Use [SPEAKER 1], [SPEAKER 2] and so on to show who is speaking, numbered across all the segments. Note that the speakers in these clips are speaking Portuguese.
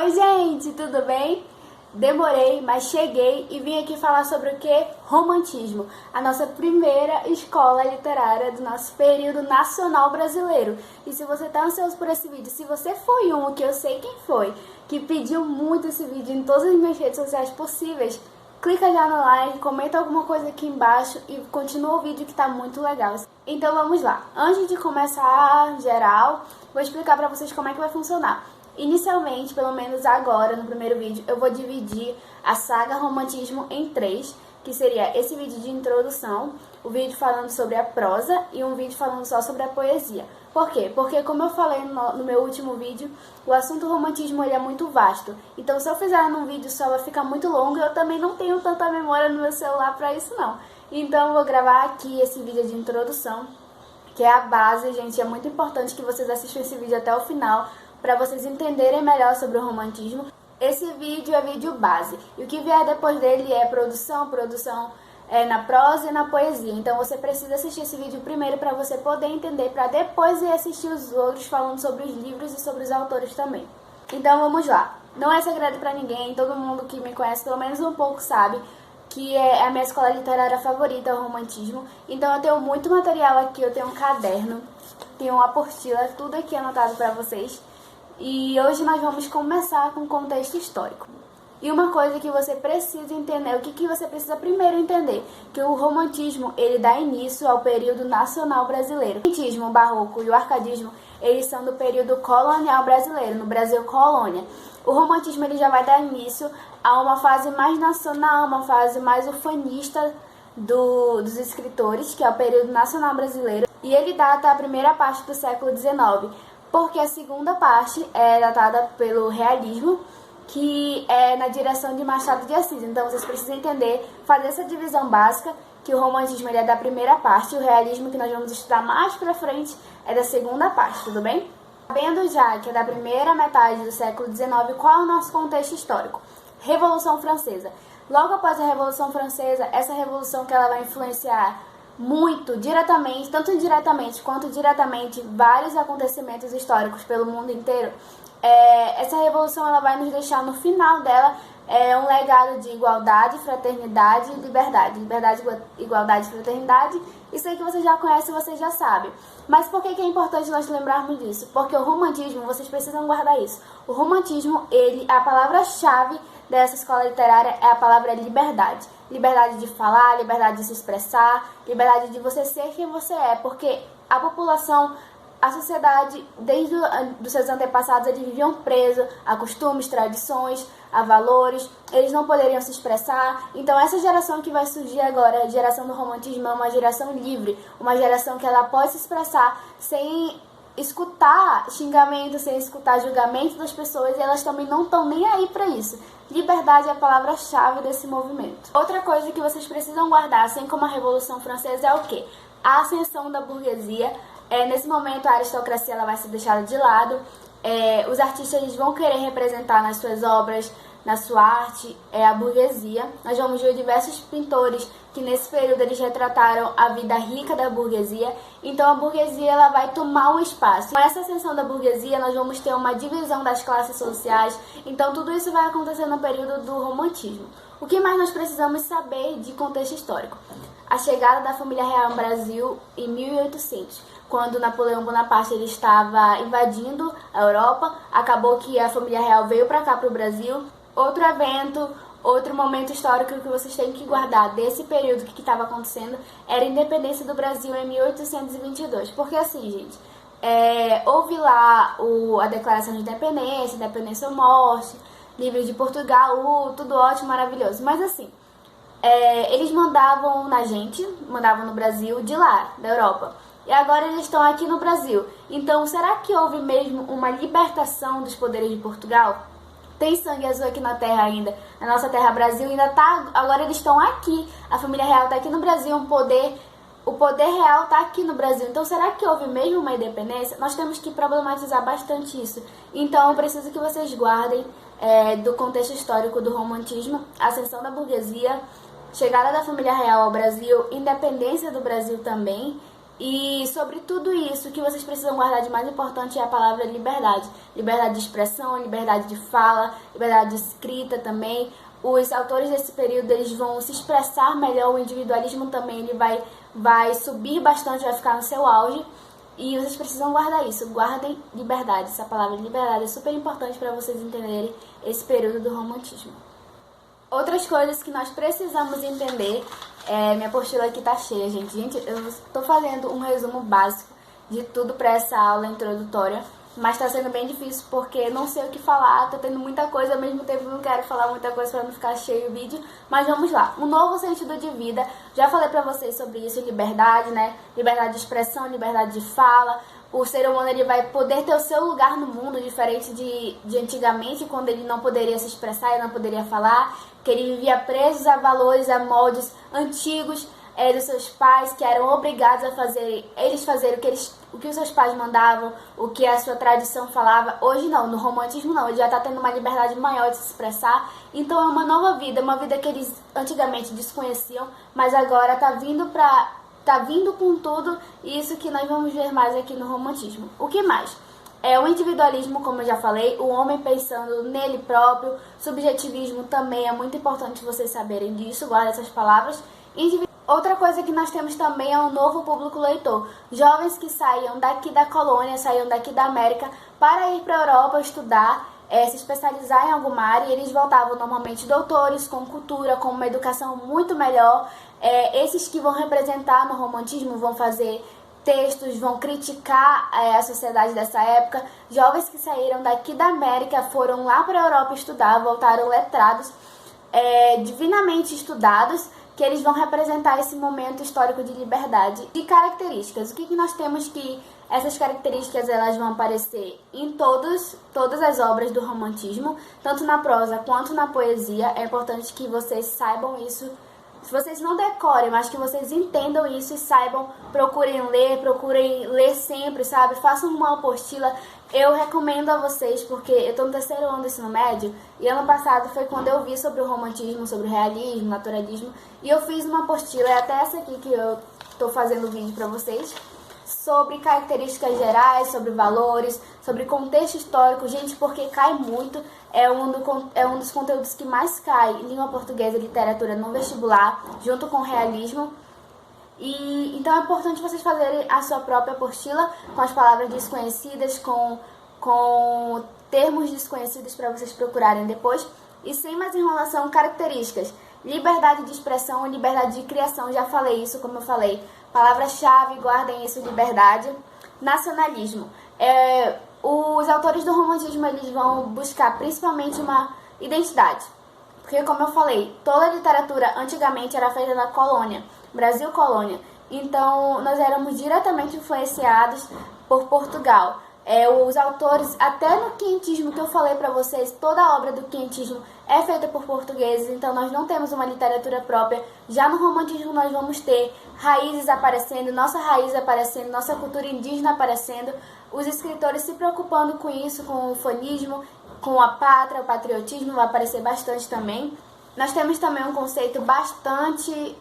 [SPEAKER 1] Oi gente, tudo bem? Demorei, mas cheguei e vim aqui falar sobre o que? Romantismo, a nossa primeira escola literária do nosso período nacional brasileiro. E se você tá ansioso por esse vídeo, se você foi um, que eu sei quem foi, que pediu muito esse vídeo em todas as minhas redes sociais possíveis, clica já no like, comenta alguma coisa aqui embaixo e continua o vídeo que tá muito legal. Então vamos lá. Antes de começar geral, vou explicar pra vocês como é que vai funcionar. Inicialmente, pelo menos agora, no primeiro vídeo, eu vou dividir a saga Romantismo em 3, que seria esse vídeo de introdução, o vídeo falando sobre a prosa e um vídeo falando só sobre a poesia. Por quê? Porque, como eu falei no meu último vídeo, o assunto romantismo ele é muito vasto. Então, se eu fizer num vídeo só, vai ficar muito longo e eu também não tenho tanta memória no meu celular pra isso, não. Então, eu vou gravar aqui esse vídeo de introdução, que é a base, gente. É muito importante que vocês assistam esse vídeo até o final, para vocês entenderem melhor sobre o romantismo. Esse vídeo é vídeo base, e o que vier depois dele é produção na prosa e na poesia. Então você precisa assistir esse vídeo primeiro para você poder entender, para depois ir assistir os outros falando sobre os livros e sobre os autores também. Então vamos lá. Não é segredo para ninguém, todo mundo que me conhece pelo menos um pouco sabe que é a minha escola literária favorita, o romantismo. Então eu tenho muito material aqui, eu tenho um caderno, tenho uma apostila, tudo aqui anotado para vocês. E hoje nós vamos começar com o contexto histórico. E uma coisa que você precisa entender, o que você precisa primeiro entender, que o romantismo ele dá início ao período nacional brasileiro. O romantismo, o barroco e o arcadismo, eles são do período colonial brasileiro, no Brasil colônia. O romantismo ele já vai dar início a uma fase mais nacional, uma fase mais ufanista dos escritores, que é o período nacional brasileiro. E ele data a primeira parte do século XIX. Porque a segunda parte é datada pelo realismo, que é na direção de Machado de Assis. Então vocês precisam entender, fazer essa divisão básica, que o romantismo ele é da primeira parte, o realismo que nós vamos estudar mais pra frente é da segunda parte, tudo bem? Sabendo já que é da primeira metade do século XIX, qual é o nosso contexto histórico? Revolução Francesa. Logo após a Revolução Francesa, essa revolução que ela vai influenciar muito diretamente, tanto indiretamente quanto diretamente, vários acontecimentos históricos pelo mundo inteiro. Essa revolução ela vai nos deixar no final dela um legado de igualdade, fraternidade e liberdade. Liberdade, igualdade e fraternidade, isso aí que você já conhece, você já sabe. Mas por que é importante nós lembrarmos disso? Porque o romantismo, vocês precisam guardar isso. O romantismo, a palavra-chave dessa escola literária é a palavra liberdade. Liberdade de falar, liberdade de se expressar, liberdade de você ser quem você é. Porque a população, a sociedade, desde os seus antepassados, eles viviam presos a costumes, tradições, a valores, eles não poderiam se expressar. Então essa geração que vai surgir agora, a geração do romantismo, é uma geração livre, uma geração que ela pode se expressar sem escutar xingamento, sem escutar julgamento das pessoas, e elas também não estão nem aí para isso. Liberdade é a palavra-chave desse movimento. Outra coisa que vocês precisam guardar, assim como a Revolução Francesa, é o quê? A ascensão da burguesia. Nesse momento a aristocracia ela vai ser deixada de lado, os artistas eles vão querer representar nas suas obras, na sua arte, a burguesia. Nós vamos ver diversos pintores que nesse período eles retrataram a vida rica da burguesia. Então a burguesia ela vai tomar o espaço. Com essa ascensão da burguesia nós vamos ter uma divisão das classes sociais. Então tudo isso vai acontecer no período do romantismo. O que mais nós precisamos saber de contexto histórico? A chegada da família real no Brasil em 1800, quando Napoleão Bonaparte ele estava invadindo a Europa, acabou que a família real veio para cá, para o Brasil. Outro evento, outro momento histórico que vocês têm que guardar desse período que estava acontecendo era a independência do Brasil em 1822. Porque assim, gente, houve lá a Declaração de Independência ou Morte, livre de Portugal, tudo ótimo, maravilhoso. Mas assim, eles mandavam na gente, mandavam no Brasil de lá, da Europa. E agora eles estão aqui no Brasil. Então, será que houve mesmo uma libertação dos poderes de Portugal? Tem sangue azul aqui na terra ainda, na nossa terra Brasil, ainda tá, agora eles estão aqui, a família real tá aqui no Brasil, o poder real tá aqui no Brasil. Então será que houve mesmo uma independência? Nós temos que problematizar bastante isso. Então eu preciso que vocês guardem do contexto histórico do romantismo, ascensão da burguesia, chegada da família real ao Brasil, independência do Brasil também, E sobre tudo isso, o que vocês precisam guardar de mais importante é a palavra liberdade. Liberdade de expressão, liberdade de fala, liberdade de escrita também. Os autores desse período, eles vão se expressar melhor, o individualismo também ele vai subir bastante, vai ficar no seu auge. E vocês precisam guardar isso, guardem liberdade. Essa palavra liberdade é super importante para vocês entenderem esse período do romantismo. Outras coisas que nós precisamos entender, minha apostila aqui tá cheia, gente. Gente, eu tô fazendo um resumo básico de tudo para essa aula introdutória, mas tá sendo bem difícil porque não sei o que falar, tô tendo muita coisa, ao mesmo tempo não quero falar muita coisa para não ficar cheio o vídeo, mas vamos lá. Um novo sentido de vida, já falei pra vocês sobre isso, liberdade, né? Liberdade de expressão, liberdade de fala. O ser humano ele vai poder ter o seu lugar no mundo, diferente de antigamente, quando ele não poderia se expressar, ele não poderia falar, que ele vivia preso a valores, a moldes antigos dos seus pais, que eram obrigados a fazer, eles fazerem o que os seus pais mandavam, o que a sua tradição falava. Hoje não, no romantismo não, ele já está tendo uma liberdade maior de se expressar, então é uma nova vida, uma vida que eles antigamente desconheciam, mas agora está vindo com tudo, e isso que nós vamos ver mais aqui no romantismo. O que mais? O individualismo, como eu já falei, o homem pensando nele próprio, subjetivismo também é muito importante vocês saberem disso, guarda essas palavras. Outra coisa que nós temos também é um novo público leitor, jovens que saíam daqui da colônia, saíam daqui da América para ir para a Europa estudar, se especializar em alguma área, e eles voltavam normalmente doutores, com cultura, com uma educação muito melhor. Esses que vão representar no romantismo vão fazer textos, vão criticar a sociedade dessa época. Jovens que saíram daqui da América foram lá para a Europa estudar, voltaram letrados, divinamente estudados, que eles vão representar esse momento histórico de liberdade. E características, o que nós temos que essas características elas vão aparecer em todas as obras do romantismo, tanto na prosa quanto na poesia. É importante que vocês saibam isso. Se vocês não decorem, mas que vocês entendam isso e saibam, procurem ler sempre, sabe? Façam uma apostila. Eu recomendo a vocês, porque eu estou no terceiro ano do ensino médio, e ano passado foi quando eu vi sobre o romantismo, sobre o realismo, naturalismo, e eu fiz uma apostila, é até essa aqui que eu estou fazendo o vídeo para vocês, sobre características gerais, sobre valores, sobre contexto histórico, gente, porque cai muito, é um dos conteúdos que mais cai em língua portuguesa e literatura no vestibular, junto com o realismo. E então é importante vocês fazerem a sua própria apostila com as palavras desconhecidas, com termos desconhecidos para vocês procurarem depois. E sem mais enrolação, características: liberdade de expressão, liberdade de criação, já falei isso, como eu falei. Palavra-chave, guardem isso, liberdade. Nacionalismo. Os autores do romantismo eles vão buscar principalmente uma identidade. Porque, como eu falei, toda a literatura antigamente era feita na colônia, Brasil colônia. Então, nós éramos diretamente influenciados por Portugal. Os autores, até no quentismo que eu falei pra vocês, toda a obra do quentismo é feita por portugueses, então nós não temos uma literatura própria. Já no romantismo nós vamos ter raízes aparecendo, nossa raiz aparecendo, nossa cultura indígena aparecendo, os escritores se preocupando com isso, com o ufanismo, com a pátria, o patriotismo vai aparecer bastante também. Nós temos também um conceito bastante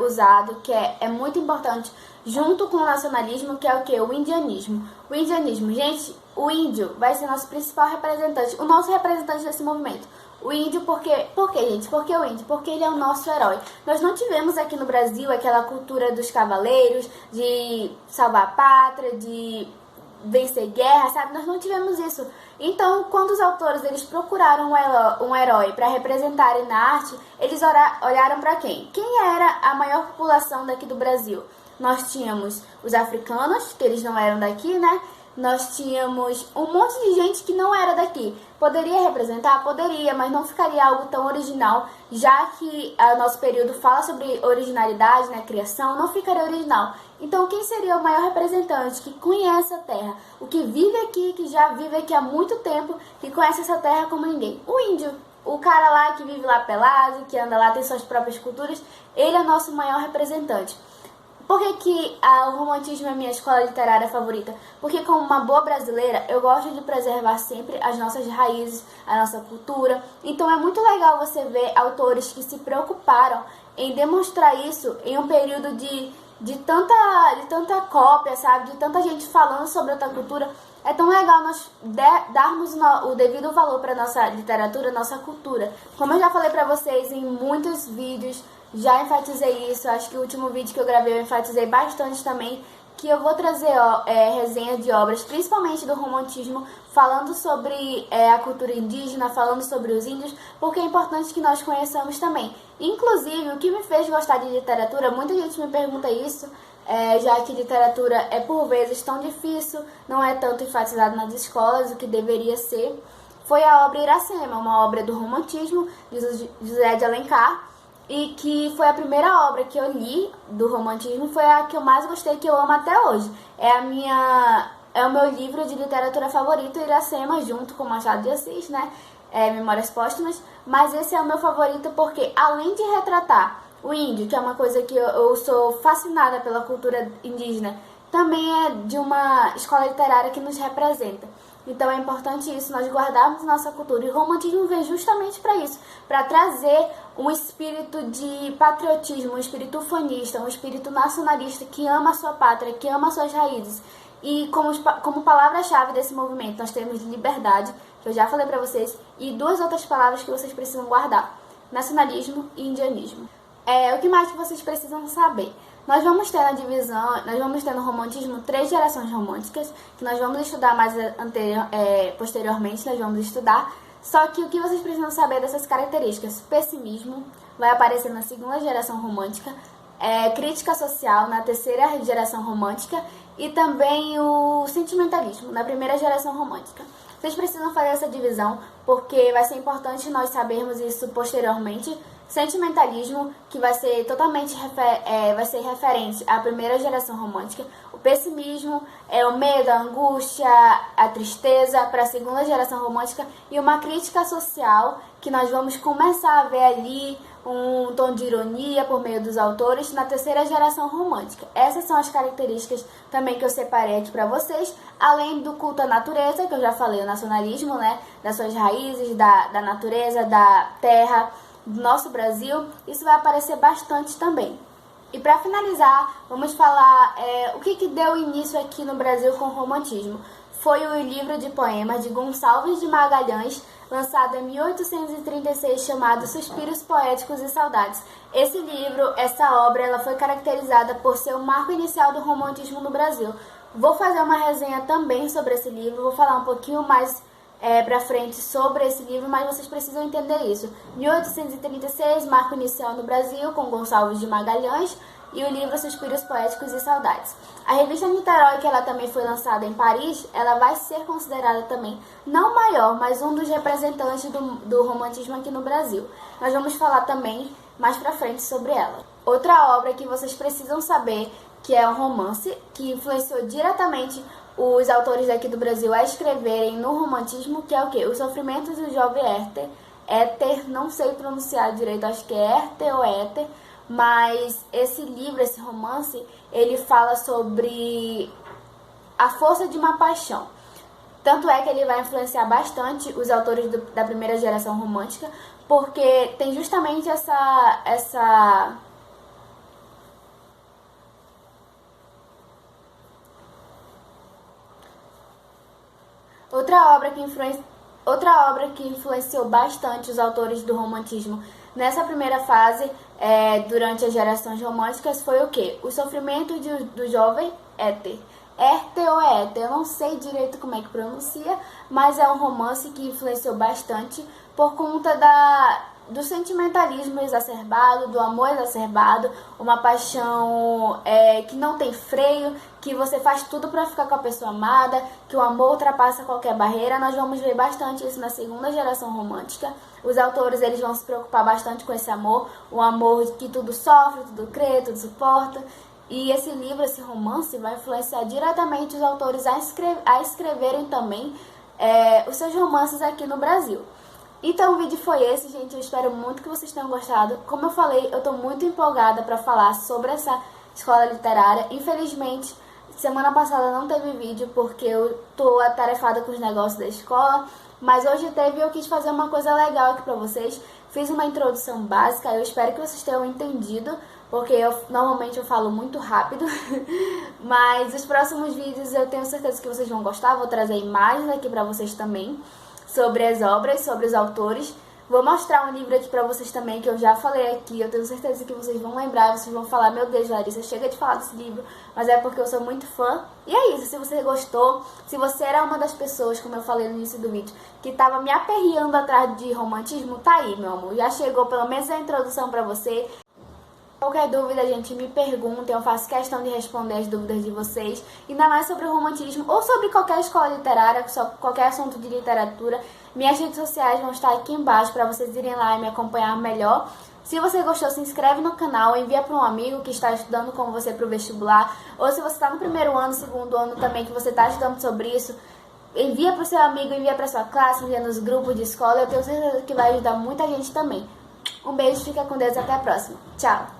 [SPEAKER 1] usado, que é muito importante, junto com o nacionalismo, que é o quê? O indianismo. O indianismo, gente, o índio vai ser nosso principal representante, o nosso representante desse movimento. O índio, por quê, gente? Por que o índio? Porque ele é o nosso herói. Nós não tivemos aqui no Brasil aquela cultura dos cavaleiros, de salvar a pátria, de vencer guerra, sabe? Nós não tivemos isso. Então, quando os autores eles procuraram um herói para representarem na arte, eles olharam para quem? Quem era a maior população daqui do Brasil? Nós tínhamos os africanos, que eles não eram daqui, né? Nós tínhamos um monte de gente que não era daqui. Poderia representar? Poderia, mas não ficaria algo tão original, já que o nosso período fala sobre originalidade, né, criação, não ficaria original. Então, quem seria o maior representante que conhece a terra? O que vive aqui, que já vive aqui há muito tempo, que conhece essa terra como ninguém? O índio. O cara lá que vive lá pelado, que anda lá, tem suas próprias culturas, ele é nosso maior representante. Por que o romantismo é minha escola literária favorita? Porque, como uma boa brasileira, eu gosto de preservar sempre as nossas raízes, a nossa cultura. Então é muito legal você ver autores que se preocuparam em demonstrar isso em um período de de tanta cópia, sabe? De tanta gente falando sobre outra cultura. É tão legal nós darmos o devido valor para nossa literatura, nossa cultura. Como eu já falei para vocês em muitos vídeos, já enfatizei isso. Acho que o último vídeo que eu gravei eu enfatizei bastante também, que eu vou trazer resenha de obras, principalmente do romantismo, falando sobre a cultura indígena, falando sobre os índios, porque é importante que nós conheçamos também. Inclusive, o que me fez gostar de literatura, muita gente me pergunta isso, já que literatura é por vezes tão difícil, não é tanto enfatizado nas escolas, o que deveria ser, foi a obra Iracema, uma obra do romantismo de José de Alencar, e que foi a primeira obra que eu li do romantismo, foi a que eu mais gostei, que eu amo até hoje. É o meu livro de literatura favorito, Iracema, junto com Machado de Assis, né? Memórias Póstumas, mas esse é o meu favorito porque, além de retratar o índio, que é uma coisa que eu sou fascinada pela cultura indígena, também é de uma escola literária que nos representa. Então é importante isso, nós guardarmos nossa cultura. E o romantismo vem justamente para isso, para trazer um espírito de patriotismo, um espírito ufanista, um espírito nacionalista que ama a sua pátria, que ama as suas raízes. E como palavra-chave desse movimento, nós temos liberdade, que eu já falei para vocês, e duas outras palavras que vocês precisam guardar: nacionalismo e indianismo. O que mais que vocês precisam saber? Nós vamos ter na divisão, nós vamos ter no romantismo 3 gerações românticas, que nós vamos estudar mais posteriormente, nós vamos estudar. Só que o que vocês precisam saber dessas características? Pessimismo vai aparecer na 2ª geração romântica, crítica social na 3ª geração romântica e também o sentimentalismo na 1ª geração romântica. Vocês precisam fazer essa divisão porque vai ser importante nós sabermos isso posteriormente. Sentimentalismo, que vai ser totalmente vai ser referente à 1ª geração romântica. O pessimismo é o medo, a angústia, a tristeza para a 2ª geração romântica. E uma crítica social, que nós vamos começar a ver ali um tom de ironia por meio dos autores na 3ª geração romântica. Essas são as características também que eu separei aqui para vocês, além do culto à natureza, que eu já falei, o nacionalismo, né, das suas raízes, da natureza, da terra, do nosso Brasil. Isso vai aparecer bastante também. E para finalizar, vamos falar o que deu início aqui no Brasil com o romantismo. Foi o livro de poemas de Gonçalves de Magalhães, lançado em 1836, chamado Suspiros Poéticos e Saudades. Esse livro, essa obra, ela foi caracterizada por ser o marco inicial do romantismo no Brasil. Vou fazer uma resenha também sobre esse livro, vou falar um pouquinho mais pra frente sobre esse livro, mas vocês precisam entender isso. 1836, marco inicial no Brasil, com Gonçalves de Magalhães, e o livro Suspiros Poéticos e Saudades. A revista Niterói, que ela também foi lançada em Paris, ela vai ser considerada também, não maior, mas um dos representantes do romantismo aqui no Brasil. Nós vamos falar também mais pra frente sobre ela. Outra obra que vocês precisam saber, que é um romance, que influenciou diretamente os autores daqui do Brasil a escreverem no romantismo, que é o quê? Os Sofrimentos do Jovem Werther. Éter, não sei pronunciar direito, acho que é Werther ou Éter, mas esse livro, esse romance, ele fala sobre a força de uma paixão. Tanto é que ele vai influenciar bastante os autores da 1ª geração romântica, porque tem justamente essa Outra obra que influenciou bastante os autores do romantismo nessa primeira fase, durante as gerações românticas, foi o quê? O Sofrimento do Jovem Éter. Éter ou Éter, eu não sei direito como é que pronuncia, mas é um romance que influenciou bastante por conta do sentimentalismo exacerbado, do amor exacerbado, uma paixão que não tem freio, que você faz tudo para ficar com a pessoa amada, que o amor ultrapassa qualquer barreira. Nós vamos ver bastante isso na 2ª geração romântica. Os autores, eles vão se preocupar bastante com esse amor, o amor que tudo sofre, tudo crê, tudo suporta. E esse livro, esse romance, vai influenciar diretamente os autores a escreverem também os seus romances aqui no Brasil. Então o vídeo foi esse, gente. Eu espero muito que vocês tenham gostado. Como eu falei, eu tô muito empolgada para falar sobre essa escola literária. Infelizmente, semana passada não teve vídeo porque eu tô atarefada com os negócios da escola. Mas hoje teve e eu quis fazer uma coisa legal aqui pra vocês. Fiz uma introdução básica, eu espero que vocês tenham entendido porque normalmente eu falo muito rápido, mas os próximos vídeos eu tenho certeza que vocês vão gostar, vou trazer imagens aqui pra vocês também, sobre as obras, sobre os autores. Vou mostrar um livro aqui pra vocês também, que eu já falei aqui, eu tenho certeza que vocês vão lembrar, vocês vão falar, meu Deus, Larissa, chega de falar desse livro, mas é porque eu sou muito fã. E é isso, se você gostou, se você era uma das pessoas, como eu falei no início do vídeo, que tava me aperreando atrás de romantismo, tá aí, meu amor, já chegou pelo menos a introdução pra você. Qualquer dúvida, gente, me perguntem, eu faço questão de responder as dúvidas de vocês, ainda mais sobre o romantismo ou sobre qualquer escola literária, qualquer assunto de literatura. Minhas redes sociais vão estar aqui embaixo para vocês irem lá e me acompanhar melhor. Se você gostou, se inscreve no canal, envia para um amigo que está estudando com você para o vestibular, ou se você está no primeiro ano, segundo ano também, que você está estudando sobre isso, envia para o seu amigo, envia para sua classe, envia nos grupos de escola, eu tenho certeza que vai ajudar muita gente também. Um beijo, fica com Deus e até a próxima. Tchau!